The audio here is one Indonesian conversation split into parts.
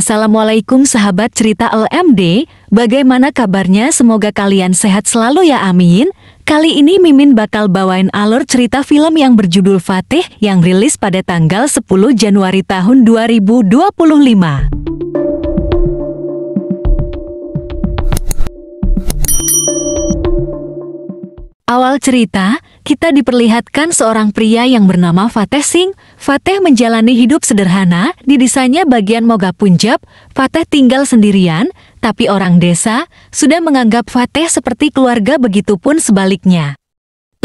Assalamualaikum sahabat cerita LMD, bagaimana kabarnya? Semoga kalian sehat selalu ya, amin. Kali ini Mimin bakal bawain alur cerita film yang berjudul Fatih yang rilis pada tanggal 10 Januari tahun 2025. Awal cerita, kita diperlihatkan seorang pria yang bernama Fateh Singh. Fateh menjalani hidup sederhana di desanya bagian Moga Punjab. Fateh tinggal sendirian, tapi orang desa sudah menganggap Fateh seperti keluarga, begitupun sebaliknya.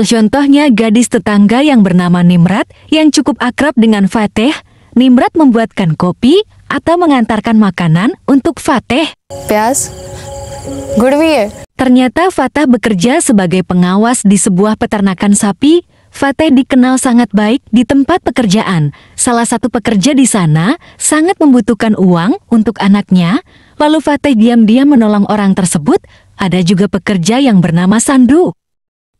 Contohnya gadis tetangga yang bernama Nimrat yang cukup akrab dengan Fateh. Nimrat membuatkan kopi atau mengantarkan makanan untuk Fateh. प्याज गुड़ भी है। Ternyata Fateh bekerja sebagai pengawas di sebuah peternakan sapi. Fateh dikenal sangat baik di tempat pekerjaan. Salah satu pekerja di sana sangat membutuhkan uang untuk anaknya. Lalu Fateh diam-diam menolong orang tersebut. Ada juga pekerja yang bernama Sandu.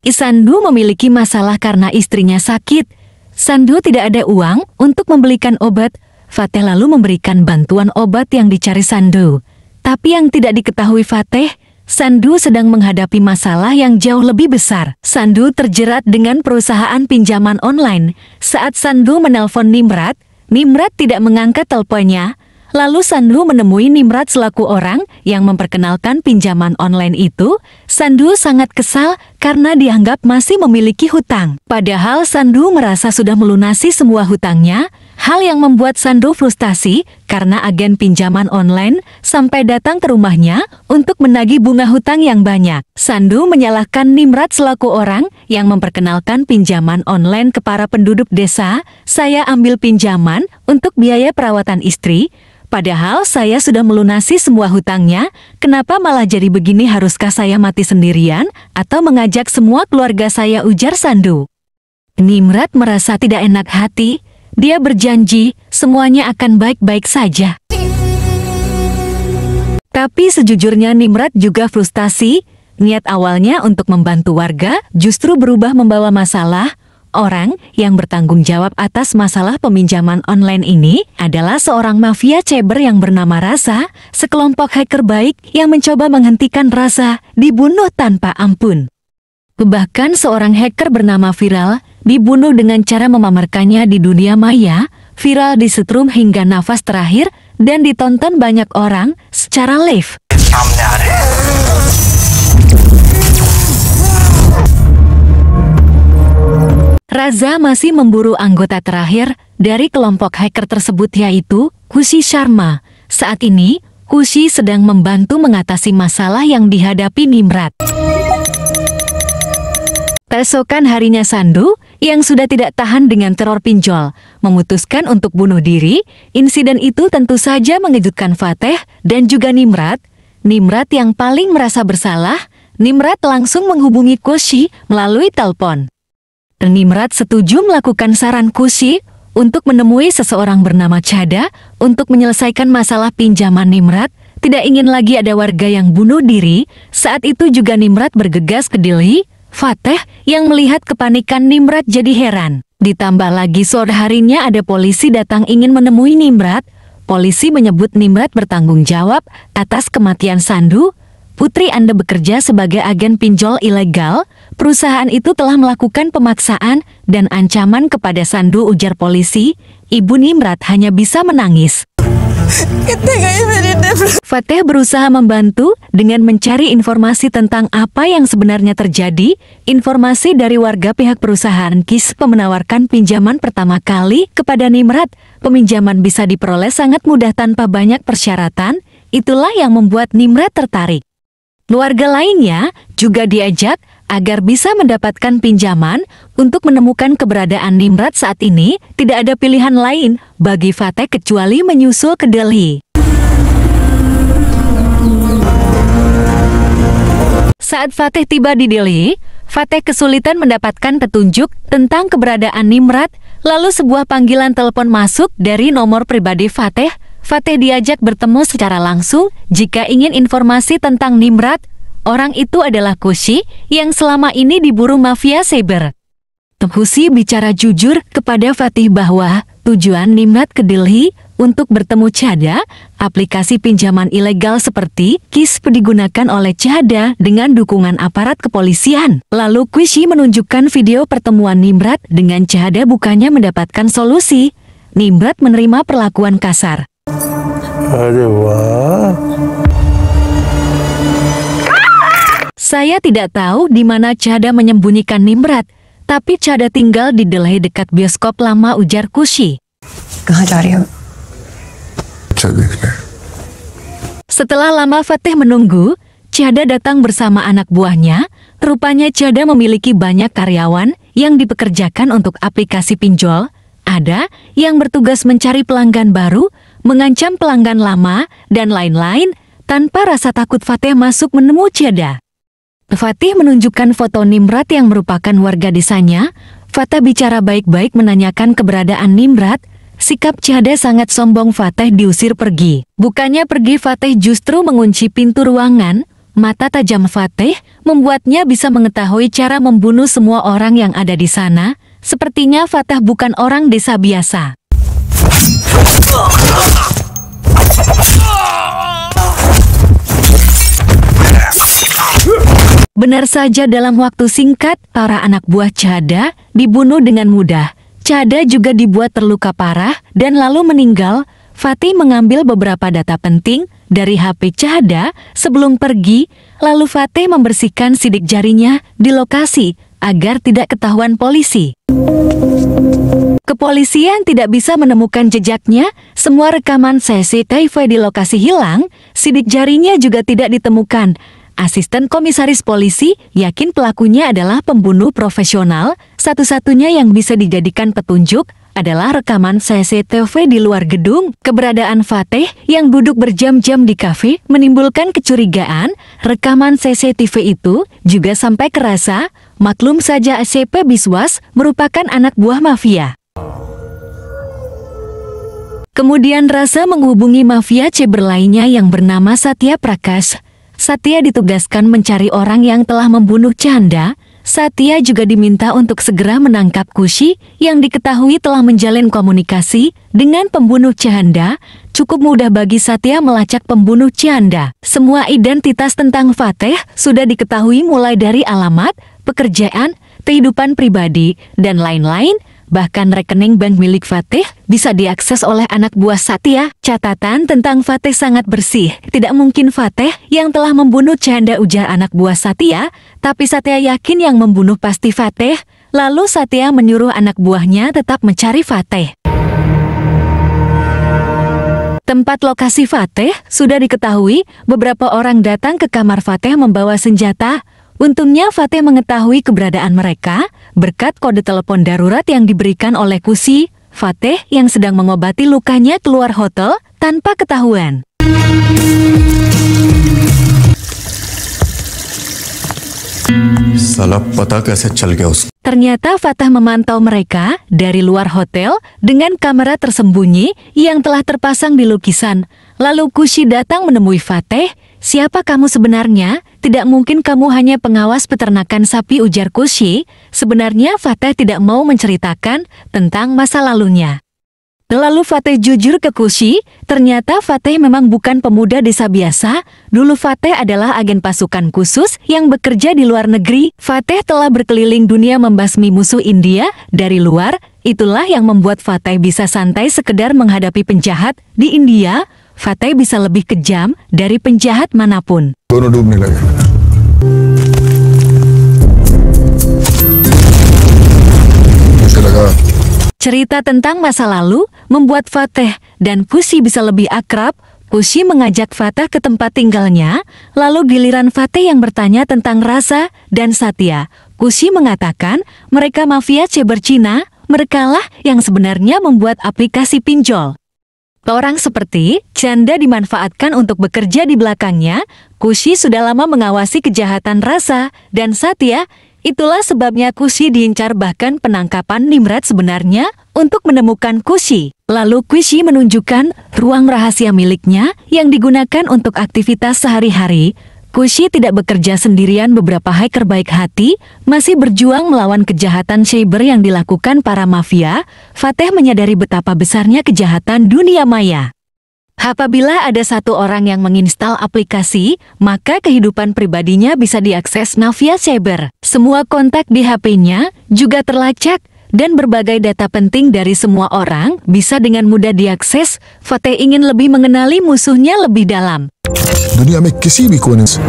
Sandu memiliki masalah karena istrinya sakit. Sandu tidak ada uang untuk membelikan obat. Fateh lalu memberikan bantuan obat yang dicari Sandu. Tapi yang tidak diketahui Fateh, Sandu sedang menghadapi masalah yang jauh lebih besar. Sandu terjerat dengan perusahaan pinjaman online. Saat Sandu menelpon Nimrat, Nimrat tidak mengangkat teleponnya. Lalu Sandu menemui Nimrat selaku orang yang memperkenalkan pinjaman online itu. Sandu sangat kesal karena dianggap masih memiliki hutang. Padahal Sandu merasa sudah melunasi semua hutangnya. Hal yang membuat Sandu frustasi karena agen pinjaman online sampai datang ke rumahnya untuk menagih bunga hutang yang banyak. Sandu menyalahkan Nimrat selaku orang yang memperkenalkan pinjaman online ke para penduduk desa. Saya ambil pinjaman untuk biaya perawatan istri, padahal saya sudah melunasi semua hutangnya. Kenapa malah jadi begini? Haruskah saya mati sendirian atau mengajak semua keluarga saya? Ujar Sandu. Nimrat merasa tidak enak hati. Dia berjanji semuanya akan baik-baik saja. Tapi sejujurnya Nimrat juga frustasi. Niat awalnya untuk membantu warga justru berubah membawa masalah. Orang yang bertanggung jawab atas masalah peminjaman online ini adalah seorang mafia cyber yang bernama Rasa, sekelompok hacker baik yang mencoba menghentikan Rasa dibunuh tanpa ampun. Bahkan seorang hacker bernama Viral dibunuh dengan cara memamerkannya di dunia maya. Viral disetrum hingga nafas terakhir dan ditonton banyak orang secara live. Raza masih memburu anggota terakhir dari kelompok hacker tersebut, yaitu Khushi Sharma. Saat ini, Khushi sedang membantu mengatasi masalah yang dihadapi Nimrat. Keesokan harinya Sandu yang sudah tidak tahan dengan teror pinjol memutuskan untuk bunuh diri. Insiden itu tentu saja mengejutkan Fateh dan juga Nimrat. Nimrat yang paling merasa bersalah. Nimrat langsung menghubungi Khushi melalui telepon. Nimrat setuju melakukan saran Khushi untuk menemui seseorang bernama Chada untuk menyelesaikan masalah pinjaman Nimrat. Tidak ingin lagi ada warga yang bunuh diri. Saat itu juga Nimrat bergegas ke Delhi. Fateh yang melihat kepanikan Nimrat jadi heran. Ditambah lagi sore harinya ada polisi datang ingin menemui Nimrat. Polisi menyebut Nimrat bertanggung jawab atas kematian Sandu. Putri Anda bekerja sebagai agen pinjol ilegal. Perusahaan itu telah melakukan pemaksaan dan ancaman kepada Sandu, ujar polisi. Ibu Nimrat hanya bisa menangis. Fateh berusaha membantu dengan mencari informasi tentang apa yang sebenarnya terjadi. Informasi dari warga pihak perusahaan KIS menawarkan pinjaman pertama kali kepada Nimrat. Peminjaman bisa diperoleh sangat mudah tanpa banyak persyaratan. Itulah yang membuat Nimrat tertarik. Keluarga lainnya juga diajak agar bisa mendapatkan pinjaman. Untuk menemukan keberadaan Nimrat saat ini, tidak ada pilihan lain bagi Fateh kecuali menyusul ke Delhi. Saat Fateh tiba di Delhi, Fateh kesulitan mendapatkan petunjuk tentang keberadaan Nimrat. Lalu sebuah panggilan telepon masuk dari nomor pribadi Fateh. Fateh diajak bertemu secara langsung jika ingin informasi tentang Nimrat. Orang itu adalah Khushi yang selama ini diburu mafia cyber. Khushi bicara jujur kepada Fatih bahwa tujuan Nimrat ke Delhi Untuk bertemu Chada, aplikasi pinjaman ilegal seperti Kisp digunakan oleh Chada dengan dukungan aparat kepolisian. Lalu Kushi menunjukkan video pertemuan Nimrat dengan Chada, bukannya mendapatkan solusi. Nimrat menerima perlakuan kasar. Aduh, wah. Saya tidak tahu di mana Chada menyembunyikan Nimrat, tapi Chada tinggal di Delhi dekat bioskop lama, ujar Kushi. कहाँ जा रही हो? अच्छा देखना है। Setelah lama Fateh menunggu, Chada datang bersama anak buahnya. Rupanya Chada memiliki banyak karyawan yang dipekerjakan untuk aplikasi pinjol. Ada yang bertugas mencari pelanggan baru, mengancam pelanggan lama, dan lain-lain. Tanpa rasa takut Fateh masuk menemui Chada. Fatih menunjukkan foto Nimrat yang merupakan warga desanya. Fateh bicara baik-baik menanyakan keberadaan Nimrat. Sikap Chada sangat sombong. Fateh diusir pergi. Bukannya pergi, Fateh justru mengunci pintu ruangan. Mata tajam Fateh membuatnya bisa mengetahui cara membunuh semua orang yang ada di sana. Sepertinya Fateh bukan orang desa biasa. Benar saja, dalam waktu singkat, para anak buah Chada dibunuh dengan mudah. Chada juga dibuat terluka parah dan lalu meninggal. Fatih mengambil beberapa data penting dari HP Chada sebelum pergi, lalu Fatih membersihkan sidik jarinya di lokasi agar tidak ketahuan polisi. Kepolisian tidak bisa menemukan jejaknya, semua rekaman CCTV di lokasi hilang, sidik jarinya juga tidak ditemukan. Asisten komisaris polisi yakin pelakunya adalah pembunuh profesional. Satu-satunya yang bisa dijadikan petunjuk adalah rekaman CCTV di luar gedung. Keberadaan Fateh yang duduk berjam-jam di kafe menimbulkan kecurigaan. Rekaman CCTV itu juga sampai ke Rasa. Maklum saja ACP Biswas merupakan anak buah mafia. Kemudian Rasa menghubungi mafia cyber lainnya yang bernama Satya Prakash. Satya ditugaskan mencari orang yang telah membunuh Chanda. Satya juga diminta untuk segera menangkap Kushi yang diketahui telah menjalin komunikasi dengan pembunuh Chanda. Cukup mudah bagi Satya melacak pembunuh Chanda. Semua identitas tentang Fateh sudah diketahui, mulai dari alamat, pekerjaan, kehidupan pribadi, dan lain-lain. Bahkan rekening bank milik Fateh bisa diakses oleh anak buah Satya. Catatan tentang Fateh sangat bersih. Tidak mungkin Fateh yang telah membunuh Chanda, ujar anak buah Satya. Tapi Satya yakin yang membunuh pasti Fateh. Lalu Satya menyuruh anak buahnya tetap mencari Fateh. Tempat lokasi Fateh sudah diketahui. Beberapa orang datang ke kamar Fateh membawa senjata. Untungnya Fateh mengetahui keberadaan mereka berkat kode telepon darurat yang diberikan oleh Kushi. Fateh yang sedang mengobati lukanya keluar hotel tanpa ketahuan. साला पता कैसे चल गया उसको? Ternyata Fateh memantau mereka dari luar hotel dengan kamera tersembunyi yang telah terpasang di lukisan. Lalu Kushi datang menemui Fateh. Siapa kamu sebenarnya? Tidak mungkin kamu hanya pengawas peternakan sapi, ujar Kushi. Sebenarnya Fateh tidak mau menceritakan tentang masa lalunya. Lalu Fateh jujur ke Kushi. Ternyata Fateh memang bukan pemuda desa biasa. Dulu Fateh adalah agen pasukan khusus yang bekerja di luar negeri. Fateh telah berkeliling dunia membasmi musuh India dari luar. Itulah yang membuat Fateh bisa santai sekedar menghadapi penjahat di India. Fateh bisa lebih kejam dari penjahat manapun. दोनों डूबने लगे। मुझे लगा Cerita tentang masa lalu membuat Fateh dan Kushi bisa lebih akrab. Kushi mengajak Fateh ke tempat tinggalnya, lalu giliran Fateh yang bertanya tentang Rasa dan Satya. Kushi mengatakan mereka mafia cyber Cina, merekalah yang sebenarnya membuat aplikasi pinjol. Orang seperti Chanda dimanfaatkan untuk bekerja di belakangnya. Kushi sudah lama mengawasi kejahatan Rasa dan Satya. Itulah sebabnya Kushi diincar, bahkan penangkapan Nimrat sebenarnya untuk menemukan Kushi. Lalu Kushi menunjukkan ruang rahasia miliknya yang digunakan untuk aktivitas sehari-hari. Kushi tidak bekerja sendirian. Beberapa hacker baik hati masih berjuang melawan kejahatan cyber yang dilakukan para mafia. Fateh menyadari betapa besarnya kejahatan dunia maya. Apabila ada satu orang yang menginstal aplikasi, maka kehidupan pribadinya bisa diakses mafia cyber. Semua kontak di HP-nya juga terlacak, dan berbagai data penting dari semua orang bisa dengan mudah diakses. Fateh ingin lebih mengenali musuhnya lebih dalam. दुनिया में किसी भी कोने से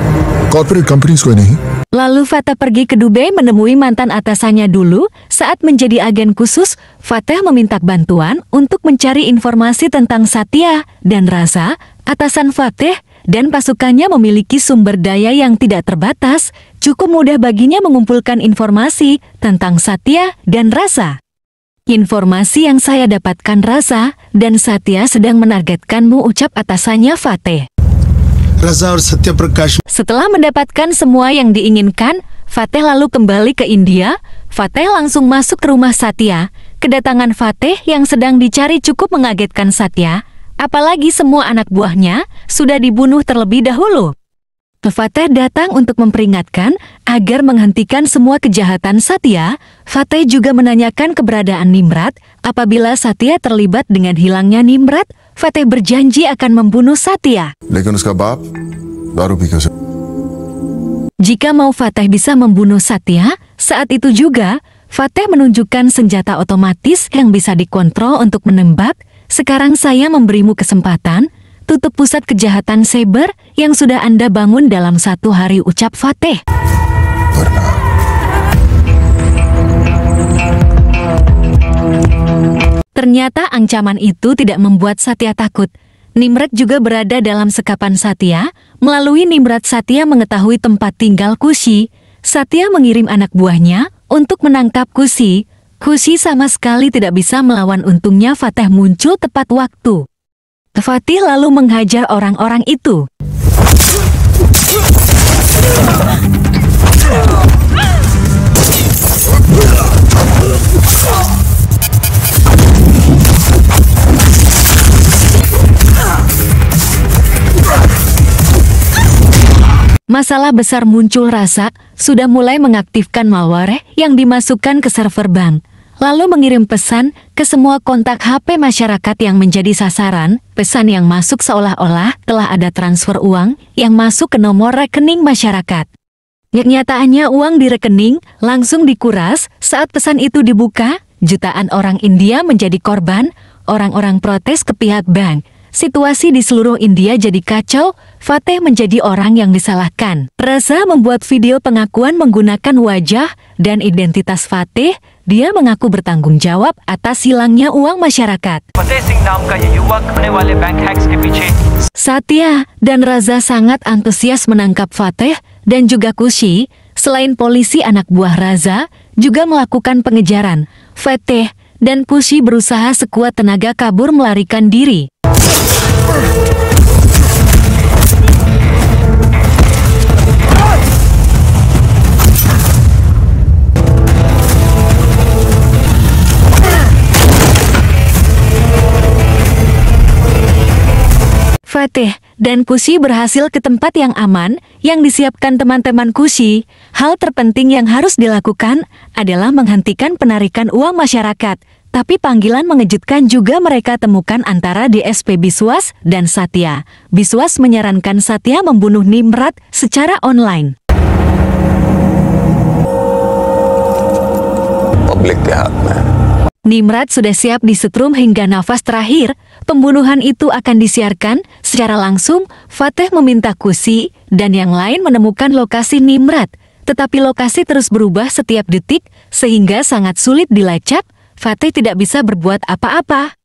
corporate companies को नहीं Lalu Fateh pergi ke Dubai menemui mantan atasannya dulu. Saat menjadi agen khusus, Fateh meminta bantuan untuk mencari informasi tentang Satya dan Raza. Atasan Fateh dan pasukannya memiliki sumber daya yang tidak terbatas. Cukup mudah baginya mengumpulkan informasi tentang Satya dan Raza. Informasi yang saya dapatkan, Raza dan Satya sedang menargetkanmu, ucap atasannya Fateh. Raza और सत्य Prakash Setelah mendapatkan semua yang diinginkan, Fateh lalu kembali ke India. Fateh langsung masuk ke rumah Satya. Kedatangan Fateh yang sedang dicari cukup mengagetkan Satya, apalagi semua anak buahnya sudah dibunuh terlebih dahulu. Fateh datang untuk memperingatkan agar menghentikan semua kejahatan Satya. Fateh juga menanyakan keberadaan Nimrod. Apabila Satya terlibat dengan hilangnya Nimrod, Fateh berjanji akan membunuh Satya. लेकिन उसका बाप दारू पीकर से Jika mau Fateh bisa membunuh Satya, saat itu juga Fateh menunjukkan senjata otomatis yang bisa dikontrol untuk menembak. Sekarang saya memberimu kesempatan, tutup pusat kejahatan cyber yang sudah Anda bangun dalam 1 hari, ucap Fateh. वरना Ternyata ancaman itu tidak membuat Satya takut. Nimrod juga berada dalam sekapan Satya. Melalui Nimrod, Satya mengetahui tempat tinggal Kushi. Satya mengirim anak buahnya untuk menangkap Kushi. Kushi sama sekali tidak bisa melawan. Untungnya Fateh muncul tepat waktu. Fateh lalu menghajar orang-orang itu. Masalah besar muncul. Raza sudah mulai mengaktifkan malware yang dimasukkan ke server bank, lalu mengirim pesan ke semua kontak HP masyarakat yang menjadi sasaran. Pesan yang masuk seolah-olah telah ada transfer uang yang masuk ke nomor rekening masyarakat. Kenyataannya uang di rekening langsung dikuras. Saat pesan itu dibuka, jutaan orang India menjadi korban. Orang-orang protes ke pihak bank. Situasi di seluruh India jadi kacau. Fateh menjadi orang yang disalahkan. Raza membuat video pengakuan menggunakan wajah dan identitas Fateh. Dia mengaku bertanggung jawab atas hilangnya uang masyarakat. Fateh सिंह नाम का ये युवक होने वाले bank hacks के पीछे Satya dan Raza sangat antusias menangkap Fateh dan juga Kushi. Selain polisi, anak buah Raza juga melakukan pengejaran. Fateh dan Kushi berusaha sekuat tenaga kabur melarikan diri. Fateh dan Kushi berhasil ke tempat yang aman yang disiapkan teman-teman Kushi. Hal terpenting yang harus dilakukan adalah menghentikan penarikan uang masyarakat. Tapi panggilan mengejutkan juga mereka temukan antara DSP Biswas dan Satya. Biswas menyarankan Satya membunuh Nimrod secara online. Public के हाथ में है। Nimrod sudah siap disetrum hingga nafas terakhir. Pembunuhan itu akan disiarkan secara langsung. Fateh meminta Kushi dan yang lain menemukan lokasi Nimrod. Tetapi lokasi terus berubah setiap detik sehingga sangat sulit dilacak. Fateh tidak bisa berbuat apa-apa.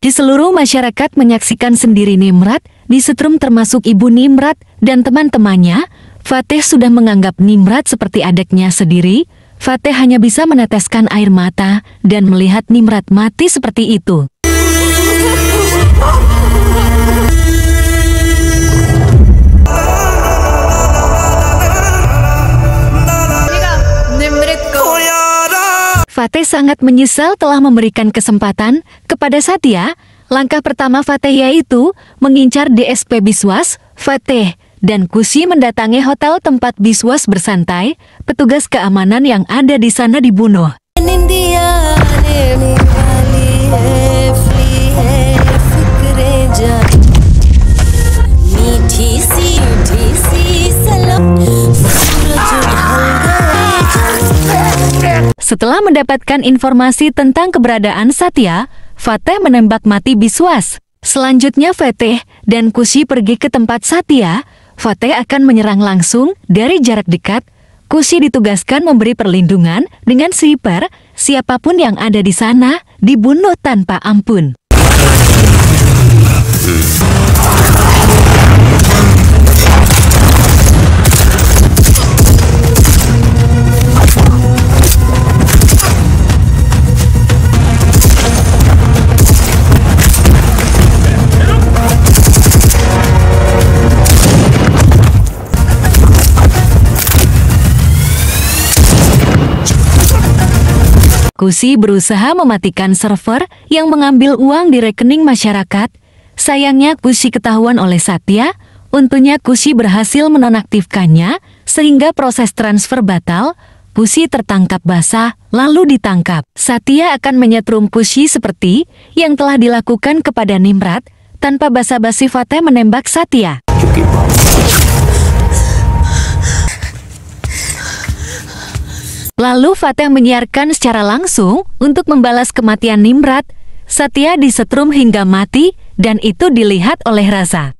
Di seluruh masyarakat menyaksikan sendiri Nimrod disetrum, termasuk ibu Nimrod dan teman-temannya. Fateh sudah menganggap Nimrod seperti adiknya sendiri. Fateh hanya bisa meneteskan air mata dan melihat Nimrod mati seperti itu. Fateh sangat menyesal telah memberikan kesempatan kepada Satya. Langkah pertama Fateh yaitu mengincar DSP Biswas. Fateh dan Kusi mendatangi hotel tempat Biswas bersantai. Petugas keamanan yang ada di sana dibunuh. Setelah mendapatkan informasi tentang keberadaan Satya, Fateh menembak mati Biswas. Selanjutnya Fateh dan Kusi pergi ke tempat Satya. Fateh akan menyerang langsung dari jarak dekat. Kusi ditugaskan memberi perlindungan dengan sniper. Siapapun yang ada di sana dibunuh tanpa ampun. Kusi berusaha mematikan server yang mengambil uang di rekening masyarakat. Sayangnya Kusi ketahuan oleh Satya. Untungnya Kusi berhasil menonaktifkannya sehingga proses transfer batal. Kusi tertangkap basah lalu ditangkap. Satya akan menyetrum Kusi seperti yang telah dilakukan kepada Nimrod. Tanpa basa-basi Fateh menembak Satya. Lalu Fateh menyiarkan secara langsung untuk membalas kematian Nimrod. Satya disetrum hingga mati dan itu dilihat oleh Raza.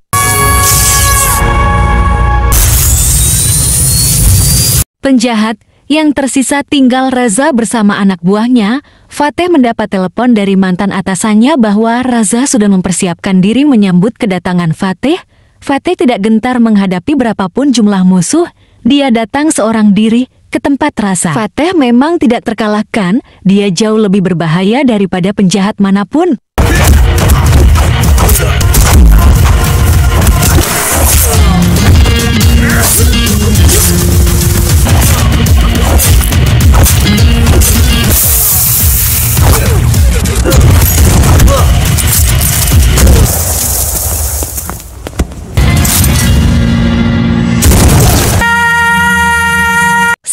Penjahat yang tersisa tinggal Raza bersama anak buahnya. Fateh mendapat telepon dari mantan atasannya bahwa Raza sudah mempersiapkan diri menyambut kedatangan Fateh. Fateh tidak gentar menghadapi berapapun jumlah musuh. Dia datang seorang diri ke tempat Raza. Fateh memang tidak terkalahkan, dia jauh lebih berbahaya daripada penjahat manapun.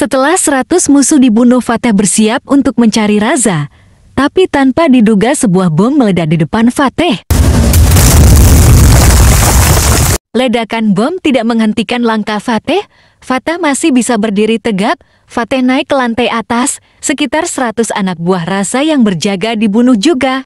Setelah 100 musuh dibunuh, Fateh bersiap untuk mencari Raza. Tapi tanpa diduga sebuah bom meledak di depan Fateh. Ledakan bom tidak menghentikan langkah Fateh. Fateh masih bisa berdiri tegak. Fateh naik ke lantai atas. Sekitar 100 anak buah Raza yang berjaga dibunuh juga.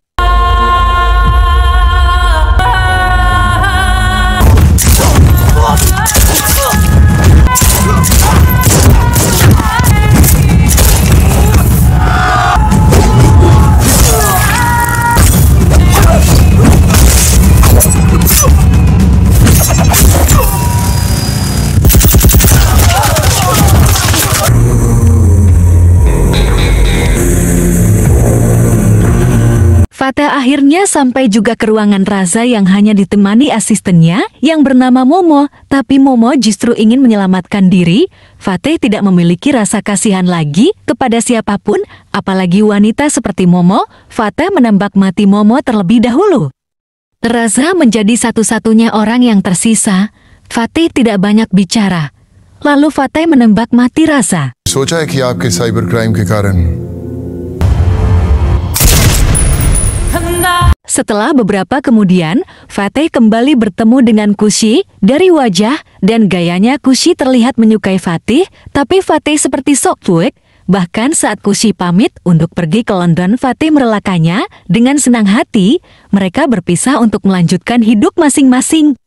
Fateh akhirnya sampai juga ke ruangan Raza yang hanya ditemani asistennya yang bernama Momo. Tapi Momo justru ingin menyelamatkan diri. Fateh tidak memiliki rasa kasihan lagi kepada siapapun, apalagi wanita seperti Momo. Fateh menembak mati Momo terlebih dahulu. Raza menjadi satu-satunya orang yang tersisa. Fateh tidak banyak bicara. Lalu Fateh menembak mati Raza. सोचा है कि आपके cyber crime के कारण Setelah beberapa kemudian, Fateh kembali bertemu dengan Kusi. Dari wajah dan gayanya Kusi terlihat menyukai Fateh, tapi Fateh seperti sok cuek. Bahkan saat Kusi pamit untuk pergi ke London, Fateh merelakannya dengan senang hati. Mereka berpisah untuk melanjutkan hidup masing-masing.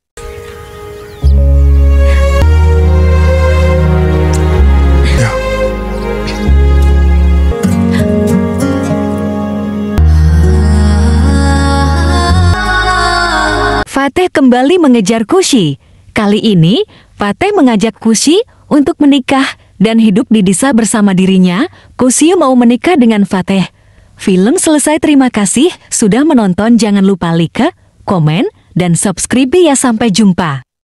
Fateh kembali mengejar Kusi. Kali ini, Fateh mengajak Kusi untuk menikah dan hidup di desa bersama dirinya. Kusi mau menikah dengan Fateh. Film selesai, terima kasih sudah menonton. Jangan lupa like, komen, dan subscribe ya. Sampai jumpa.